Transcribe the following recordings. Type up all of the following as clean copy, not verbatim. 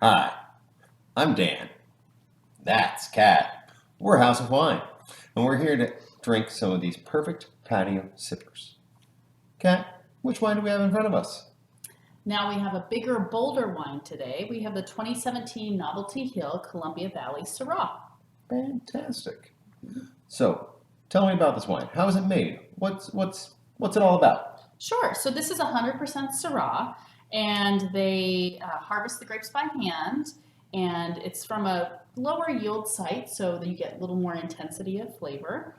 Hi, I'm Dan. That's Kat. We're House of Wine, and we're here to drink some of these Perfect Patio Sippers. Kat, which wine do we have in front of us? Now we have a bigger, bolder wine today. We have the 2017 Novelty Hill Columbia Valley Syrah. Fantastic. So, tell me about this wine. How is it made? What's it all about? Sure, so this is 100% Syrah, and they harvest the grapes by hand, and it's from a lower yield site, so that you get a little more intensity of flavor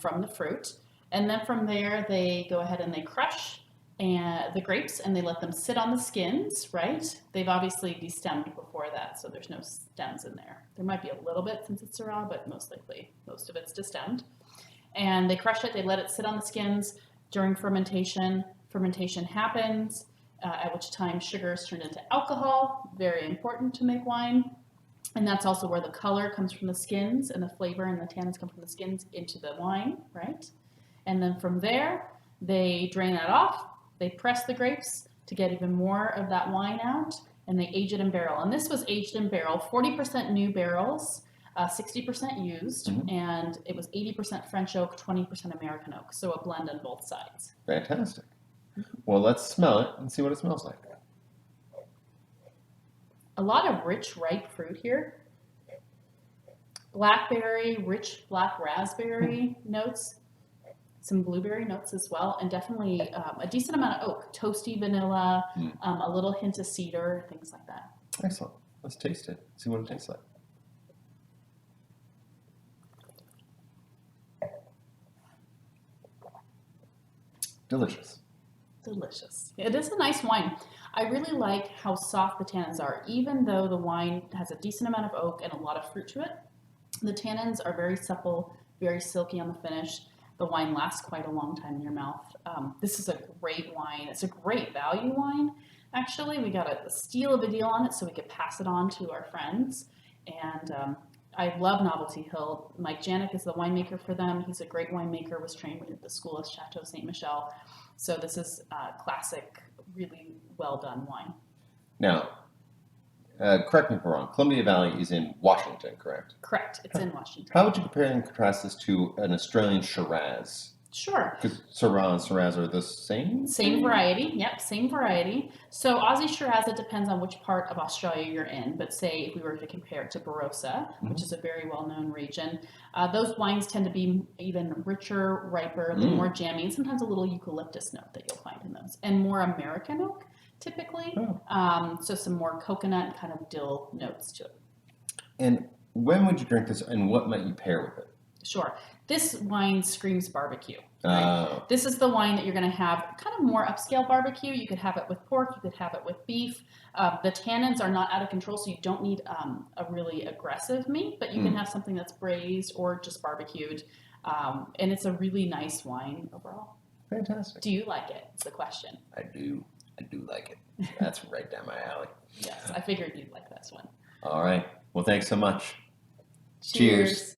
from the fruit. And then from there, they go ahead and they crush the grapes and they let them sit on the skins, right? They've obviously destemmed before that, so there's no stems in there. There might be a little bit since it's Syrah, but most likely most of it's destemmed. And they crush it, they let it sit on the skins during fermentation. Fermentation happens, at which time sugar is turned into alcohol, very important to make wine. And that's also where the color comes from the skins and the flavor and the tannins come from the skins into the wine, right? And then from there, they drain that off, they press the grapes to get even more of that wine out, and they age it in barrel. And this was aged in barrel, 40% new barrels, 60% used, and it was 80% French oak, 20% American oak, so a blend on both sides. Fantastic. Well, let's smell it and see what it smells like. A lot of rich, ripe fruit here. Blackberry, rich black raspberry notes, some blueberry notes as well, and definitely a decent amount of oak, toasty vanilla, a little hint of cedar, things like that. Excellent. Let's taste it. See what it tastes like. Delicious. Delicious. It is a nice wine. I really like how soft the tannins are. Even though the wine has a decent amount of oak and a lot of fruit to it, the tannins are very supple, very silky on the finish. The wine lasts quite a long time in your mouth. This is a great wine. It's a great value wine. Actually, we got a steal of a deal on it so we could pass it on to our friends. And I love Novelty Hill. Mike Janik is the winemaker for them. He's a great winemaker, was trained at the School of Chateau Ste. Michelle. So this is a classic, really well done wine. Now, correct me if I'm wrong, Columbia Valley is in Washington, correct? Correct. It's in Washington. How would you compare and contrast this to an Australian Shiraz? Sure. Because Syrah and Shiraz are the same? Same variety. Yep, same variety. So Aussie Shiraz, it depends on which part of Australia you're in. But say if we were to compare it to Barossa, which is a very well-known region, those wines tend to be even richer, riper, a little more jammy, and sometimes a little eucalyptus note that you'll find in those, and more American oak typically. So some more coconut and kind of dill notes to it. And when would you drink this, and what might you pair with it? Sure. This wine screams barbecue. Right? This is the wine that you're going to have kind of more upscale barbecue. You could have it with pork. You could have it with beef. The tannins are not out of control, so you don't need a really aggressive meat, but you can have something that's braised or just barbecued. And it's a really nice wine overall. Fantastic. Do you like it? It's the question. I do. I do like it. That's right down my alley. Yes, I figured you'd like this one. All right. Well, thanks so much. Cheers.